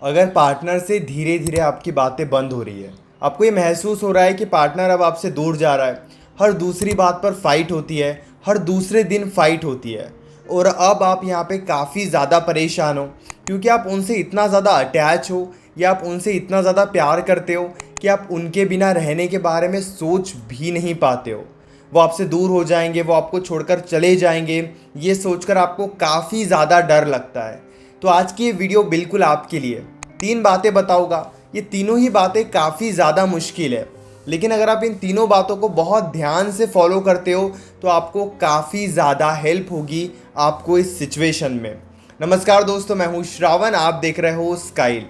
अगर पार्टनर से धीरे धीरे आपकी बातें बंद हो रही है, आपको ये महसूस हो रहा है कि पार्टनर अब आपसे दूर जा रहा है, हर दूसरी बात पर फाइट होती है, हर दूसरे दिन फाइट होती है, और अब आप यहाँ पे काफ़ी ज़्यादा परेशान हो क्योंकि आप उनसे इतना ज़्यादा अटैच हो या आप उनसे इतना ज़्यादा प्यार करते हो कि आप उनके बिना रहने के बारे में सोच भी नहीं पाते हो। वो आपसे दूर हो जाएंगे, वो आपको छोड़कर चले जाएंगे, ये सोचकर आपको काफ़ी ज़्यादा डर लगता है। तो आज की ये वीडियो बिल्कुल आपके लिए। 3 बातें बताऊंगा, ये तीनों ही बातें काफ़ी ज़्यादा मुश्किल है, लेकिन अगर आप इन तीनों बातों को बहुत ध्यान से फॉलो करते हो तो आपको काफ़ी ज़्यादा हेल्प होगी आपको इस सिचुएशन में। नमस्कार दोस्तों, मैं हूँ श्रावण, आप देख रहे हो स्काइल।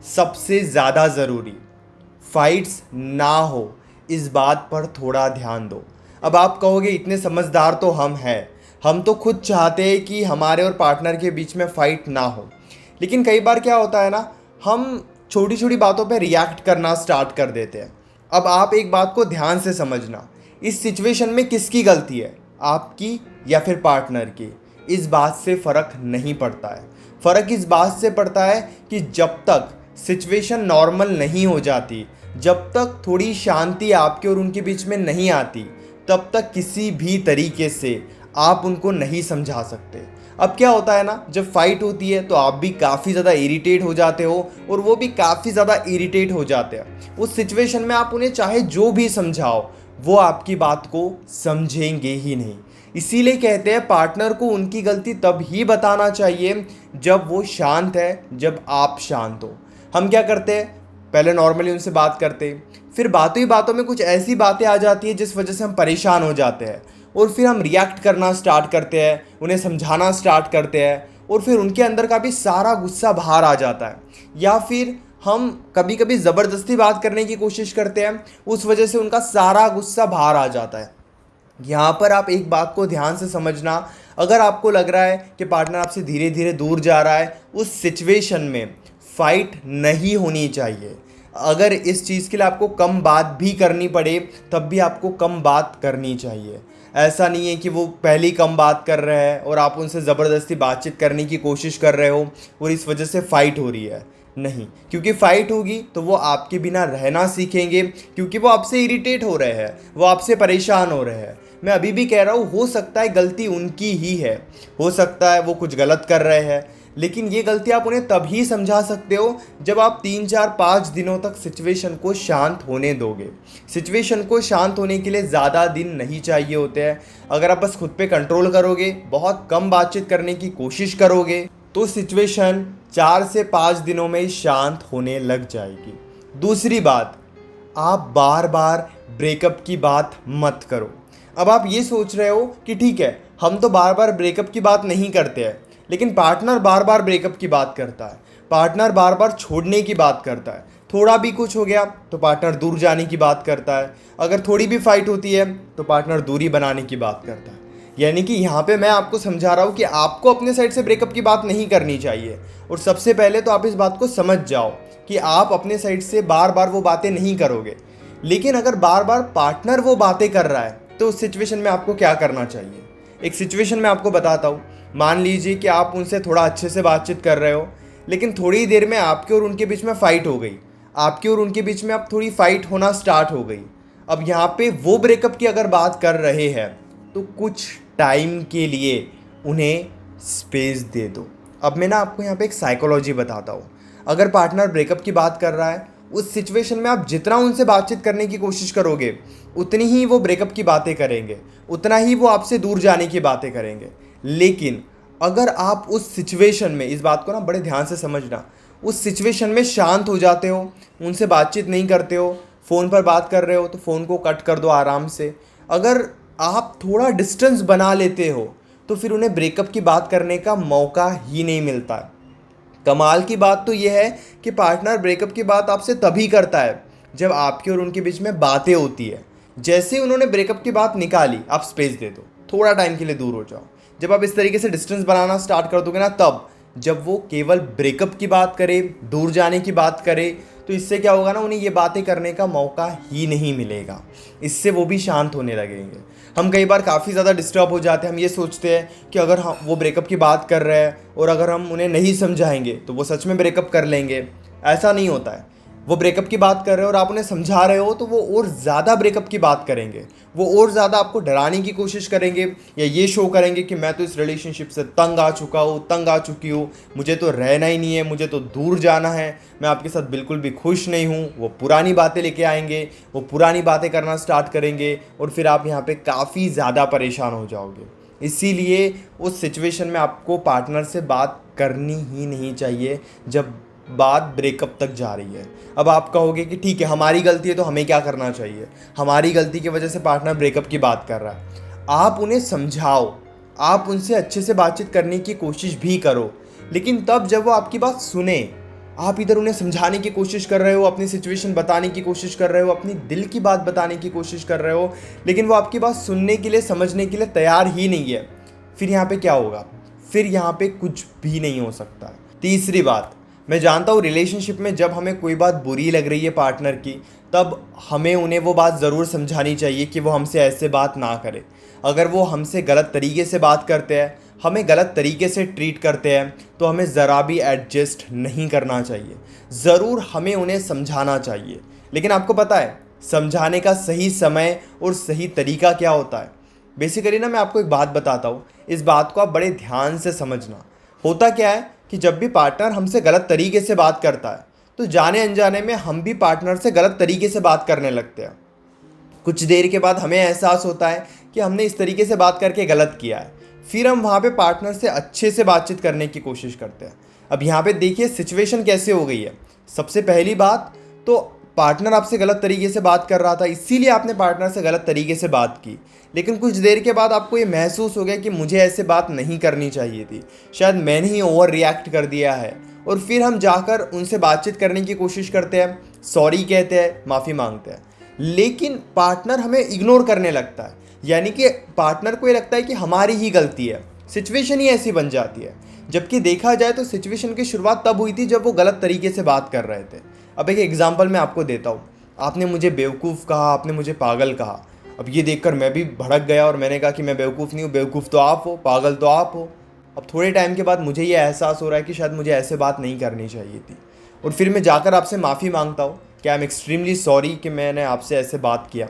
सबसे ज़्यादा ज़रूरी, फाइट्स ना हो, इस बात पर थोड़ा ध्यान दो। अब आप कहोगे इतने समझदार तो हम हैं, हम तो खुद चाहते हैं कि हमारे और पार्टनर के बीच में फ़ाइट ना हो। लेकिन कई बार क्या होता है ना, हम छोटी छोटी बातों पे रिएक्ट करना स्टार्ट कर देते हैं। अब आप एक बात को ध्यान से समझना, इस सिचुएशन में किसकी गलती है, आपकी या फिर पार्टनर की? इस बात से फ़र्क नहीं पड़ता है। फ़र्क इस बात से पड़ता है कि जब तक सिचुएशन नॉर्मल नहीं हो जाती, जब तक थोड़ी शांति आपके और उनके बीच में नहीं आती, तब तक किसी भी तरीके से आप उनको नहीं समझा सकते। अब क्या होता है ना, जब फाइट होती है तो आप भी काफ़ी ज़्यादा इरिटेट हो जाते हो और वो भी काफ़ी ज़्यादा इरिटेट हो जाते हैं। उस सिचुएशन में आप उन्हें चाहे जो भी समझाओ, वो आपकी बात को समझेंगे ही नहीं। इसीलिए कहते हैं पार्टनर को उनकी गलती तब ही बताना चाहिए जब वो शांत है, जब आप शांत हो। हम क्या करते हैं, पहले नॉर्मली उनसे बात करते, फिर बातों ही बातों में कुछ ऐसी बातें आ जाती है जिस वजह से हम परेशान हो जाते हैं, और फिर हम रिएक्ट करना स्टार्ट करते हैं, उन्हें समझाना स्टार्ट करते हैं, और फिर उनके अंदर का भी सारा गुस्सा बाहर आ जाता है। या फिर हम कभी कभी ज़बरदस्ती बात करने की कोशिश करते हैं, उस वजह से उनका सारा गुस्सा बाहर आ जाता है। यहाँ पर आप एक बात को ध्यान से समझना, अगर आपको लग रहा है कि पार्टनर आपसे धीरे धीरे दूर जा रहा है, उस सिचुएशन में फाइट नहीं होनी चाहिए। अगर इस चीज़ के लिए आपको कम बात भी करनी पड़े, तब भी आपको कम बात करनी चाहिए। ऐसा नहीं है कि वो पहले ही कम बात कर रहे हैं और आप उनसे ज़बरदस्ती बातचीत करने की कोशिश कर रहे हो और इस वजह से फ़ाइट हो रही है। नहीं, क्योंकि फाइट होगी तो वो आपके बिना रहना सीखेंगे, क्योंकि वो आपसे इरिटेट हो रहे हैं, वो आपसे परेशान हो रहे हैं। मैं अभी भी कह रहा हूँ, हो सकता है गलती उनकी ही है, हो सकता है वो कुछ गलत कर रहे हैं, लेकिन ये गलती आप उन्हें तभी समझा सकते हो जब आप 3 4 5 दिनों तक सिचुएशन को शांत होने दोगे। सिचुएशन को शांत होने के लिए ज़्यादा दिन नहीं चाहिए होते हैं। अगर आप बस खुद पे कंट्रोल करोगे, बहुत कम बातचीत करने की कोशिश करोगे, तो सिचुएशन 4 से 5 दिनों में शांत होने लग जाएगी। दूसरी बात, आप बार बार ब्रेकअप की बात मत करो। अब आप ये सोच रहे हो कि ठीक है, हम तो बार बार ब्रेकअप की बात नहीं करते हैं, लेकिन पार्टनर बार बार ब्रेकअप की बात करता है, पार्टनर बार बार छोड़ने की बात करता है, थोड़ा भी कुछ हो गया तो पार्टनर दूर जाने की बात करता है, अगर थोड़ी भी फाइट होती है तो पार्टनर दूरी बनाने की बात करता है। यानी कि यहाँ पे मैं आपको समझा रहा हूँ कि आपको अपने साइड से ब्रेकअप की बात नहीं करनी चाहिए। और सबसे पहले तो आप इस बात को समझ जाओ कि आप अपने साइड से बार बार वो बातें नहीं करोगे। लेकिन अगर बार बार पार्टनर वो बातें कर रहा है तो उस सिचुएशन में आपको क्या करना चाहिए? एक सिचुएशन में आपको बताता हूँ। मान लीजिए कि आप उनसे थोड़ा अच्छे से बातचीत कर रहे हो, लेकिन थोड़ी देर में आपके और उनके बीच में फ़ाइट हो गई, आपके और उनके बीच में अब थोड़ी फाइट होना स्टार्ट हो गई। अब यहाँ पे वो ब्रेकअप की अगर बात कर रहे हैं तो कुछ टाइम के लिए उन्हें स्पेस दे दो। अब मैं ना आपको यहाँ पे एक साइकोलॉजी बताता हूँ। अगर पार्टनर ब्रेकअप की बात कर रहा है, उस सिचुएशन में आप जितना उनसे बातचीत करने की कोशिश करोगे, उतनी ही वो ब्रेकअप की बातें करेंगे, उतना ही वो आपसे दूर जाने की बातें करेंगे। लेकिन अगर आप उस सिचुएशन में, इस बात को ना बड़े ध्यान से समझना, उस सिचुएशन में शांत हो जाते हो, उनसे बातचीत नहीं करते हो, फ़ोन पर बात कर रहे हो तो फ़ोन को कट कर दो आराम से। अगर आप थोड़ा डिस्टेंस बना लेते हो तो फिर उन्हें ब्रेकअप की बात करने का मौका ही नहीं मिलता। कमाल की बात तो यह है कि पार्टनर ब्रेकअप की बात आपसे तभी करता है जब आपकी और उनके बीच में बातें होती है। जैसे ही उन्होंने ब्रेकअप की बात निकाली, आप स्पेस दे दो, थोड़ा टाइम के लिए दूर हो जाओ। जब आप इस तरीके से डिस्टेंस बनाना स्टार्ट कर दोगे ना, तब जब वो केवल ब्रेकअप की बात करे, दूर जाने की बात करे, तो इससे क्या होगा ना, उन्हें ये बातें करने का मौका ही नहीं मिलेगा। इससे वो भी शांत होने लगेंगे। हम कई बार काफ़ी ज़्यादा डिस्टर्ब हो जाते हैं। हम ये सोचते हैं कि अगर हम वो ब्रेकअप की बात कर रहे हैं और अगर हम उन्हें नहीं समझाएंगे तो वो सच में ब्रेकअप कर लेंगे। ऐसा नहीं होता है। वो ब्रेकअप की बात कर रहे हो और आप उन्हें समझा रहे हो तो वो और ज़्यादा ब्रेकअप की बात करेंगे। वो और ज़्यादा आपको डराने की कोशिश करेंगे या ये शो करेंगे कि मैं तो इस रिलेशनशिप से तंग आ चुका हूँ, तंग आ चुकी हूँ, मुझे तो रहना ही नहीं है, मुझे तो दूर जाना है, मैं आपके साथ बिल्कुल भी खुश नहीं हूँ। वो पुरानी बातें लेके आएंगे, वो पुरानी बातें करना स्टार्ट करेंगे और फिर आप यहाँ पे काफ़ी ज़्यादा परेशान हो जाओगे। इसीलिए उस सिचुएशन में आपको पार्टनर से बात करनी ही नहीं चाहिए जब बात ब्रेकअप तक जा रही है। अब आप कहोगे कि ठीक है, हमारी गलती है तो हमें क्या करना चाहिए, हमारी गलती की वजह से पार्टनर ब्रेकअप की बात कर रहा है। आप उन्हें समझाओ, आप उनसे अच्छे से बातचीत करने की कोशिश भी करो, लेकिन तब जब वो आपकी बात सुने। आप इधर उन्हें समझाने की कोशिश कर रहे हो, अपनी सिचुएशन बताने की कोशिश कर रहे हो, अपनी दिल की बात बताने की कोशिश कर रहे हो, लेकिन वो आपकी बात सुनने के लिए, समझने के लिए तैयार ही नहीं है। फिर यहाँ पे क्या होगा? फिर यहाँ पे कुछ भी नहीं हो सकता। तीसरी बात, मैं जानता हूँ रिलेशनशिप में जब हमें कोई बात बुरी लग रही है पार्टनर की, तब हमें उन्हें वो बात ज़रूर समझानी चाहिए कि वो हमसे ऐसे बात ना करे। अगर वो हमसे गलत तरीके से बात करते हैं, हमें गलत तरीके से ट्रीट करते हैं, तो हमें ज़रा भी एडजस्ट नहीं करना चाहिए। ज़रूर हमें उन्हें समझाना चाहिए, लेकिन आपको पता है समझाने का सही समय और सही तरीका क्या होता है? बेसिकली ना, मैं आपको एक बात बताता हूँ, इस बात को आप बड़े ध्यान से समझना। होता क्या है कि जब भी पार्टनर हमसे गलत तरीके से बात करता है तो जाने अनजाने में हम भी पार्टनर से गलत तरीके से बात करने लगते हैं। कुछ देर के बाद हमें एहसास होता है कि हमने इस तरीके से बात करके गलत किया है। फिर हम वहाँ पे पार्टनर से अच्छे से बातचीत करने की कोशिश करते हैं। अब यहाँ पे देखिए सिचुएशन कैसे हो गई है। सबसे पहली बात तो, पार्टनर आपसे गलत तरीके से बात कर रहा था, इसीलिए आपने पार्टनर से गलत तरीके से बात की। लेकिन कुछ देर के बाद आपको ये महसूस हो गया कि मुझे ऐसे बात नहीं करनी चाहिए थी, शायद मैंने ही ओवर रिएक्ट कर दिया है। और फिर हम जाकर उनसे बातचीत करने की कोशिश करते हैं, सॉरी कहते हैं, माफ़ी मांगते हैं, लेकिन पार्टनर हमें इग्नोर करने लगता है। यानी कि पार्टनर को ये लगता है कि हमारी ही गलती है, सिचुएशन ही ऐसी बन जाती है। जबकि देखा जाए तो सिचुएशन की शुरुआत तब हुई थी जब वो गलत तरीके से बात कर रहे थे। अब एक एग्जांपल मैं आपको देता हूँ। आपने मुझे बेवकूफ़ कहा, आपने मुझे पागल कहा। अब ये देखकर मैं भी भड़क गया और मैंने कहा कि मैं बेवकूफ़ नहीं हूँ, बेवकूफ़ तो आप हो, पागल तो आप हो। अब थोड़े टाइम के बाद मुझे ये एहसास हो रहा है कि शायद मुझे ऐसे बात नहीं करनी चाहिए थी, और फिर मैं जाकर आपसे माफ़ी मांगता हूँ कि आई एम एक्सट्रीमली सॉरी कि मैंने आपसे ऐसे बात किया,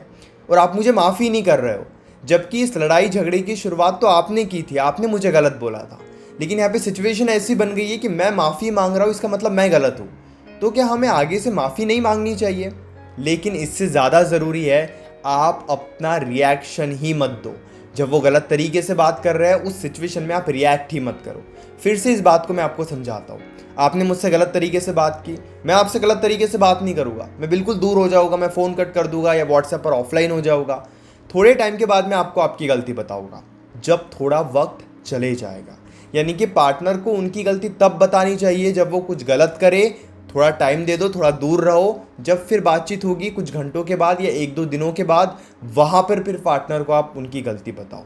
और आप मुझे माफ़ी नहीं कर रहे हो। जबकि इस लड़ाई झगड़े की शुरुआत तो आपने की थी, आपने मुझे गलत बोला था। लेकिन यहाँ पे सिचुएशन ऐसी बन गई है कि मैं माफ़ी मांग रहा हूँ, इसका मतलब मैं गलत हूँ। तो क्या हमें आगे से माफ़ी नहीं मांगनी चाहिए? लेकिन इससे ज़्यादा ज़रूरी है आप अपना रिएक्शन ही मत दो। जब वो गलत तरीके से बात कर रहे हैं उस सिचुएशन में आप रिएक्ट ही मत करो। फिर से इस बात को मैं आपको समझाता हूँ। आपने मुझसे गलत तरीके से बात की, मैं आपसे गलत तरीके से बात नहीं करूँगा, मैं बिल्कुल दूर हो जाऊँगा, मैं फ़ोन कट कर दूँगा या व्हाट्सएप पर ऑफलाइन हो जाऊँगा। थोड़े टाइम के बाद मैं आपको आपकी गलती बताऊँगा, जब थोड़ा वक्त चले जाएगा। यानी कि पार्टनर को उनकी गलती तब बतानी चाहिए जब वो कुछ गलत करे, थोड़ा टाइम दे दो, थोड़ा दूर रहो। जब फिर बातचीत होगी कुछ घंटों के बाद या 1-2 दिनों के बाद, वहाँ पर फिर पार्टनर को आप उनकी गलती बताओ।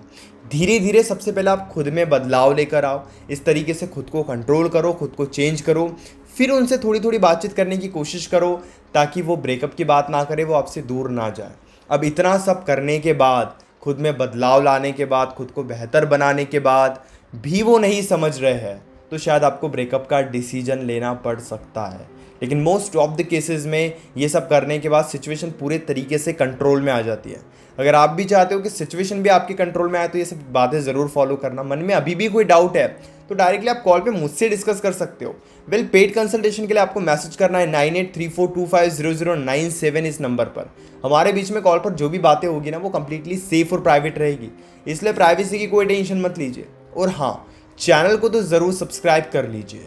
धीरे धीरे सबसे पहले आप खुद में बदलाव लेकर आओ। इस तरीके से खुद को कंट्रोल करो, खुद को चेंज करो। फिर उनसे थोड़ी थोड़ी बातचीत करने की कोशिश करो ताकि वो ब्रेकअप की बात ना करे, वो आपसे दूर ना जाए। अब इतना सब करने के बाद, खुद में बदलाव लाने के बाद, खुद को बेहतर बनाने के बाद भी वो नहीं समझ रहे हैं, तो शायद आपको ब्रेकअप का डिसीजन लेना पड़ सकता है। लेकिन मोस्ट ऑफ द केसेस में ये सब करने के बाद सिचुएशन पूरे तरीके से कंट्रोल में आ जाती है। अगर आप भी चाहते हो कि सिचुएशन भी आपके कंट्रोल में आए तो ये सब बातें ज़रूर फॉलो करना। मन में अभी भी कोई डाउट है तो डायरेक्टली आप कॉल पे मुझसे डिस्कस कर सकते हो। पेड कंसल्टेशन के लिए आपको मैसेज करना है 9834250097 इस नंबर पर। हमारे बीच में कॉल पर जो भी बातें होगी ना, वो कंप्लीटली सेफ और प्राइवेट रहेगी, इसलिए प्राइवेसी की कोई टेंशन मत लीजिए। और हाँ, चैनल को तो ज़रूर सब्सक्राइब कर लीजिए।